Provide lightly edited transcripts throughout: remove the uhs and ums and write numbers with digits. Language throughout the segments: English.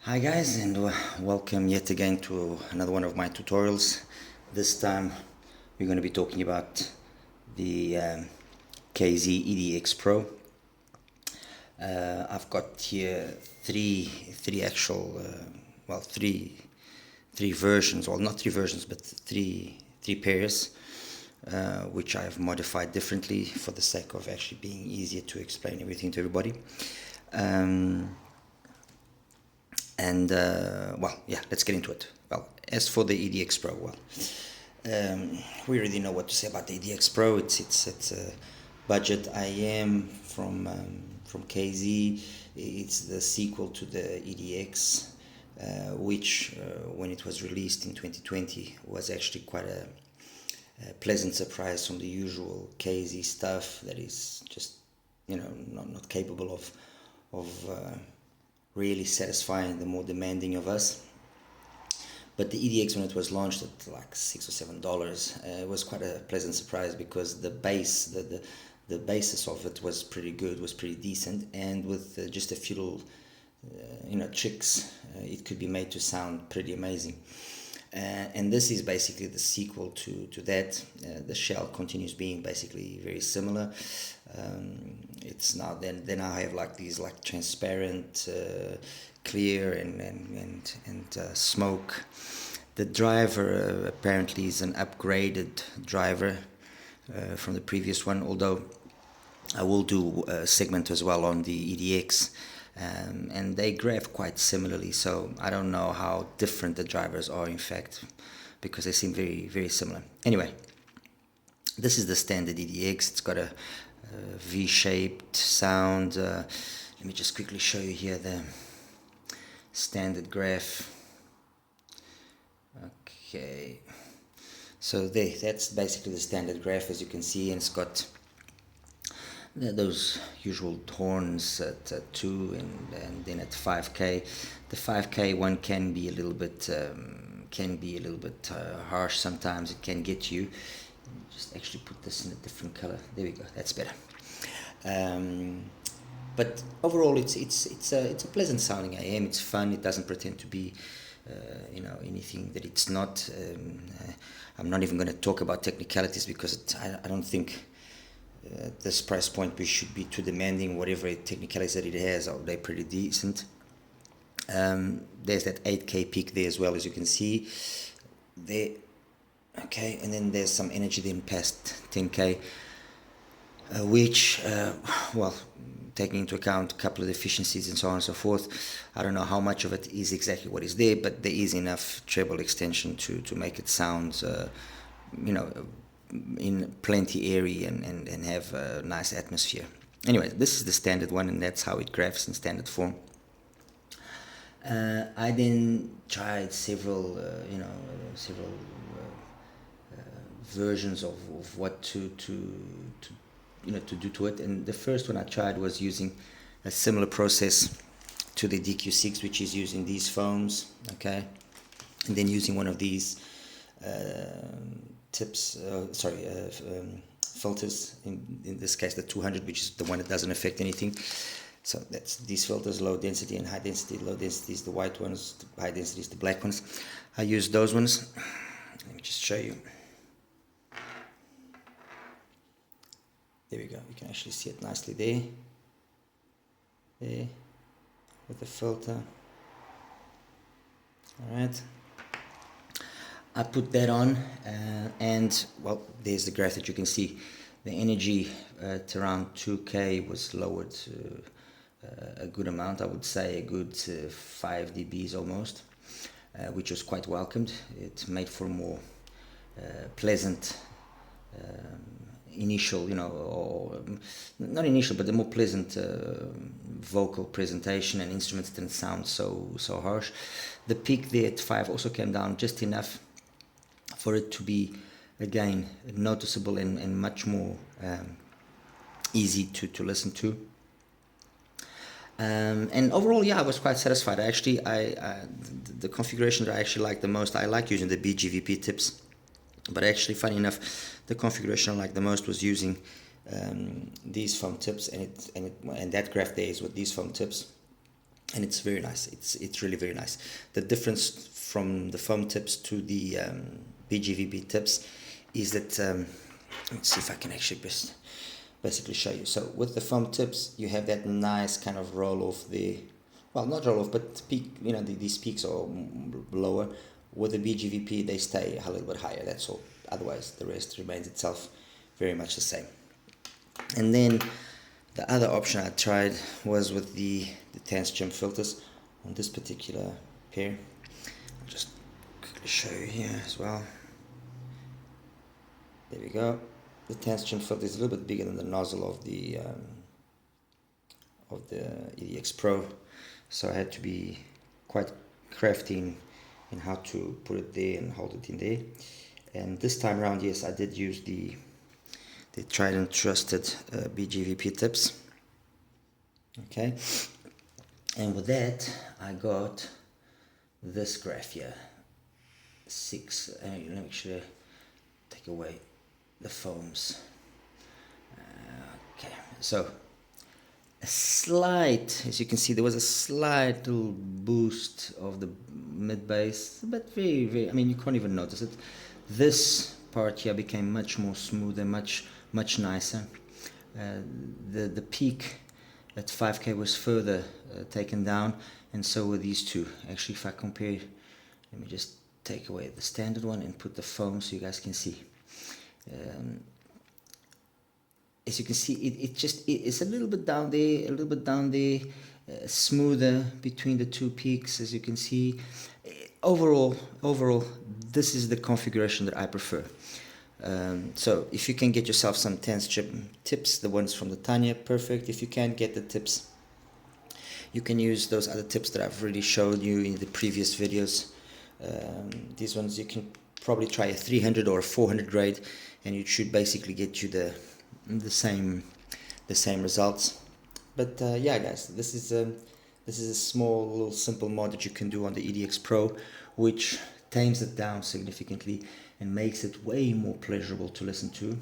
Hi guys, and welcome yet again to another one of my tutorials. This time we're going to be talking about the KZ EDX Pro. I've got here three actual three versions, well, not three versions, but three pairs, which I've modified differently for the sake of actually being easier to explain everything to everybody. Let's get into it. Well, as for the EDX Pro, we already know what to say about the EDX Pro. It's a budget IM from KZ. It's the sequel to the EDX, which when it was released in 2020 was actually quite a pleasant surprise from the usual KZ stuff that is just not capable of really satisfying the more demanding of us. But the EDX, when it was launched at like $6 or $7, it was quite a pleasant surprise because the basis of it was pretty good, was pretty decent, and with just a few little tricks, it could be made to sound pretty amazing. And this is basically the sequel to that. The shell continues being basically very similar. It's now they now have like these like transparent, clear and smoke. The driver apparently is an upgraded driver from the previous one, although I will do a segment as well on the EDX. And they graph quite similarly, so I don't know how different the drivers are in fact, because they seem very, very similar. Anyway, this is the standard EDX. It's got a V-shaped sound. Let me just quickly show you here the standard graph. Okay, so that's basically the standard graph, as you can see, and it's got those usual horns at 2 and then at 5K. The 5K one can be a little bit harsh sometimes. It can get you. Just actually put this in a different color. There we go. That's better. But overall, it's a pleasant sounding AM. It's fun. It doesn't pretend to be anything that it's not. I'm not even going to talk about technicalities because I don't think at this price point we should be too demanding. Whatever technicalities that it has, they're pretty decent. There's that 8K peak there as well, as you can see there. Okay, and then there's some energy then past 10K, which taking into account a couple of efficiencies and so on and so forth, I don't know how much of it is exactly what is there, but there is enough treble extension to make it sound in plenty airy and have a nice atmosphere. Anyway, this is the standard one, and that's how it graphs in standard form. I then tried several versions of what to do to it, and the first one I tried was using a similar process to the DQ6, which is using these foams, okay, and then using one of these filters, in this case the 200, which is the one that doesn't affect anything. So that's these filters, low density and high density. Low density is the white ones, the high density is the black ones. I use those ones. Let me just show you. There we go, you can actually see it nicely there with the filter. Alright, I put that on, and well, there's the graph that you can see. The energy at around 2K was lowered a good amount, I would say a good 5 dBs almost, which was quite welcomed. It made for a more pleasant initial, or not initial, but the more pleasant vocal presentation, and instruments didn't sound so harsh. The peak there at 5 also came down just enough for it to be, again, noticeable and much more easy to listen to. And overall, yeah, I was quite satisfied. Actually, the configuration that I actually like the most, I like using the BGVP tips, but actually, funny enough, the configuration I like the most was using these foam tips, and that graph there is with these foam tips. and it's very nice. It's really very nice. The difference from the foam tips to the BGVP tips is that let's see if I can actually basically show you. So with the foam tips, you have that nice kind of roll off the, well, not roll off, but peak. You know, these peaks are lower. With the BGVP, they stay a little bit higher. That's all. Otherwise, the rest remains itself very much the same. And then the other option I tried was with the tense gem filters on this particular pair. I'll just quickly show you here as well. There we go. The tense gem filter is a little bit bigger than the nozzle of the EDX Pro, so I had to be quite crafty in how to put it there and hold it in there. And this time around, yes, I did use the tried and trusted BGVP tips. Okay, and with that I got this graph here, 6. Let me actually take away the foams. Okay, so a slight, as you can see, there was a slight little boost of the mid bass, but very, I mean, you can't even notice it. This part here became much more smooth and much nicer. The peak at 5K was further taken down, and so were these two. Actually, if I compare, let me just take away the standard one and put the foam so you guys can see. As you can see, it's a little bit down there, smoother between the two peaks, as you can see. Overall, this is the configuration that I prefer. So if you can get yourself some tense gem tips, the ones from the Tanya, perfect. If you can't get the tips, you can use those other tips that I've already showed you in the previous videos. These ones you can probably try a 300 or a 400 grade, and it should basically get you the same results. But yeah, guys, this is a small little simple mod that you can do on the EDX Pro, which tames it down significantly and makes it way more pleasurable to listen to.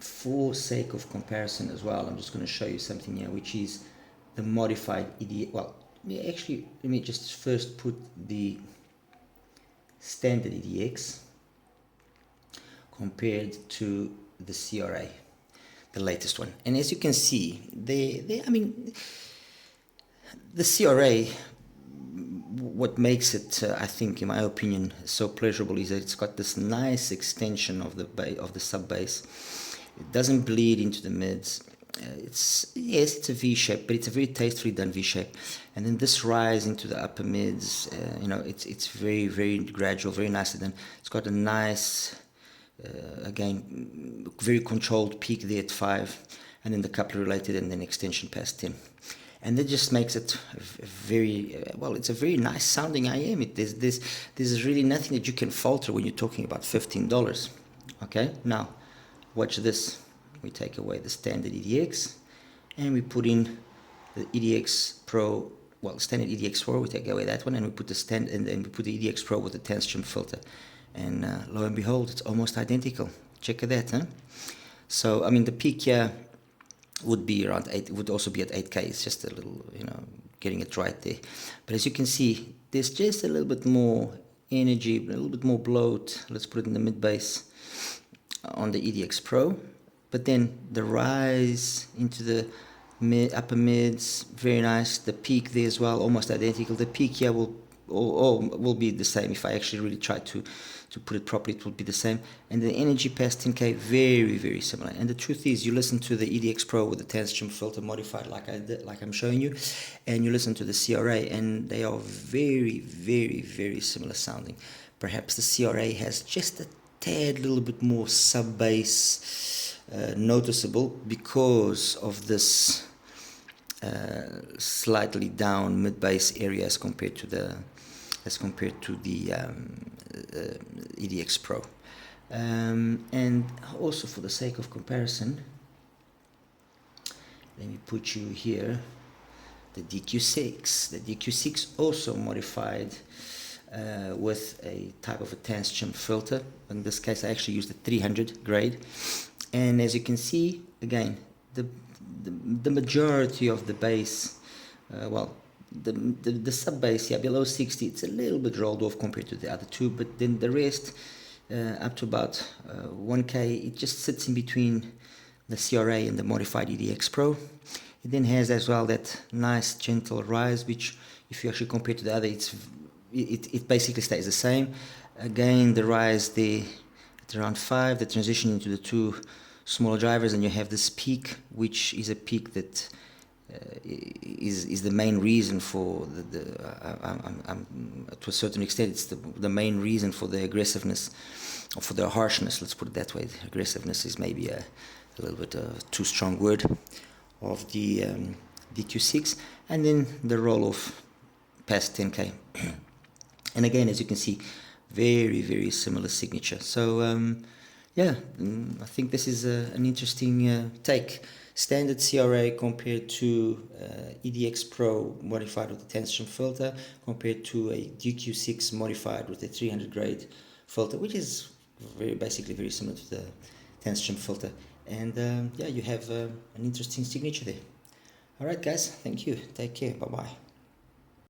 For sake of comparison as well, I'm just going to show you something here, which is the modified EDX. Well, actually, let me just first put the standard EDX compared to the CRA, the latest one. And as you can see, I mean, the CRA, what makes it, I think, in my opinion, so pleasurable is that it's got this nice extension of the sub bass. It doesn't bleed into the mids. It's a V shape, but it's a very tastefully done V shape. And then this rise into the upper mids, it's very gradual, very nicely done. It's got a nice, again, very controlled peak there at 5, and then the coupler related, and then extension past 10. And that just makes it it's a very nice sounding IM. There's really nothing that you can falter when you're talking about $15. Okay, now watch this. We take away the standard EDX and we put in the EDX Pro, standard EDX Pro, we take away that one and we put the we put the EDX Pro with the tense gem filter. And lo and behold, it's almost identical. Check that, huh? So, I mean, the peak here would be around 8, it would also be at 8K. It's just a little, getting it right there. But as you can see, there's just a little bit more energy, a little bit more bloat. Let's put it in the mid bass on the EDX Pro. But then the rise into the upper mids, very nice. The peak there as well, almost identical. The peak here will be the same. If I actually really try to put it properly, it will be the same. And the energy past 10K, very similar. And the truth is, you listen to the EDX Pro with the tense gem filter modified like I did, like I'm showing you, and you listen to the CRA, and they are very similar sounding. Perhaps the CRA has just a tad little bit more sub bass noticeable because of this slightly down mid bass area as compared to the EDX Pro. And also, for the sake of comparison, let me put you here the DQ6. The DQ6 also modified with a type of a tense gem filter. In this case, I actually used the 300 grade. And as you can see, again, the majority of the bass well, the sub base, yeah, below 60, it's a little bit rolled off compared to the other two, but then the rest, up to about 1K, it just sits in between the CRA and the modified EDX Pro. It then has as well that nice gentle rise, which if you actually compare to the other, it basically stays the same. Again, the rise there at around 5, the transition into the two smaller drivers, and you have this peak, which is a peak that is the main reason for to a certain extent, it's the main reason for the aggressiveness, or for the harshness, let's put it that way. Aggressiveness is maybe a little bit too strong word, of the DQ6, and then the roll off past 10K. And again, as you can see, very, very similar signature. So yeah, I think this is an interesting take. Standard CRA compared to EDX Pro modified with a 10 string filter, compared to a DQ6 modified with a 300 grade filter, which is basically very similar to the 10 string filter. And yeah, you have an interesting signature there. All right, guys, thank you. Take care. Bye-bye.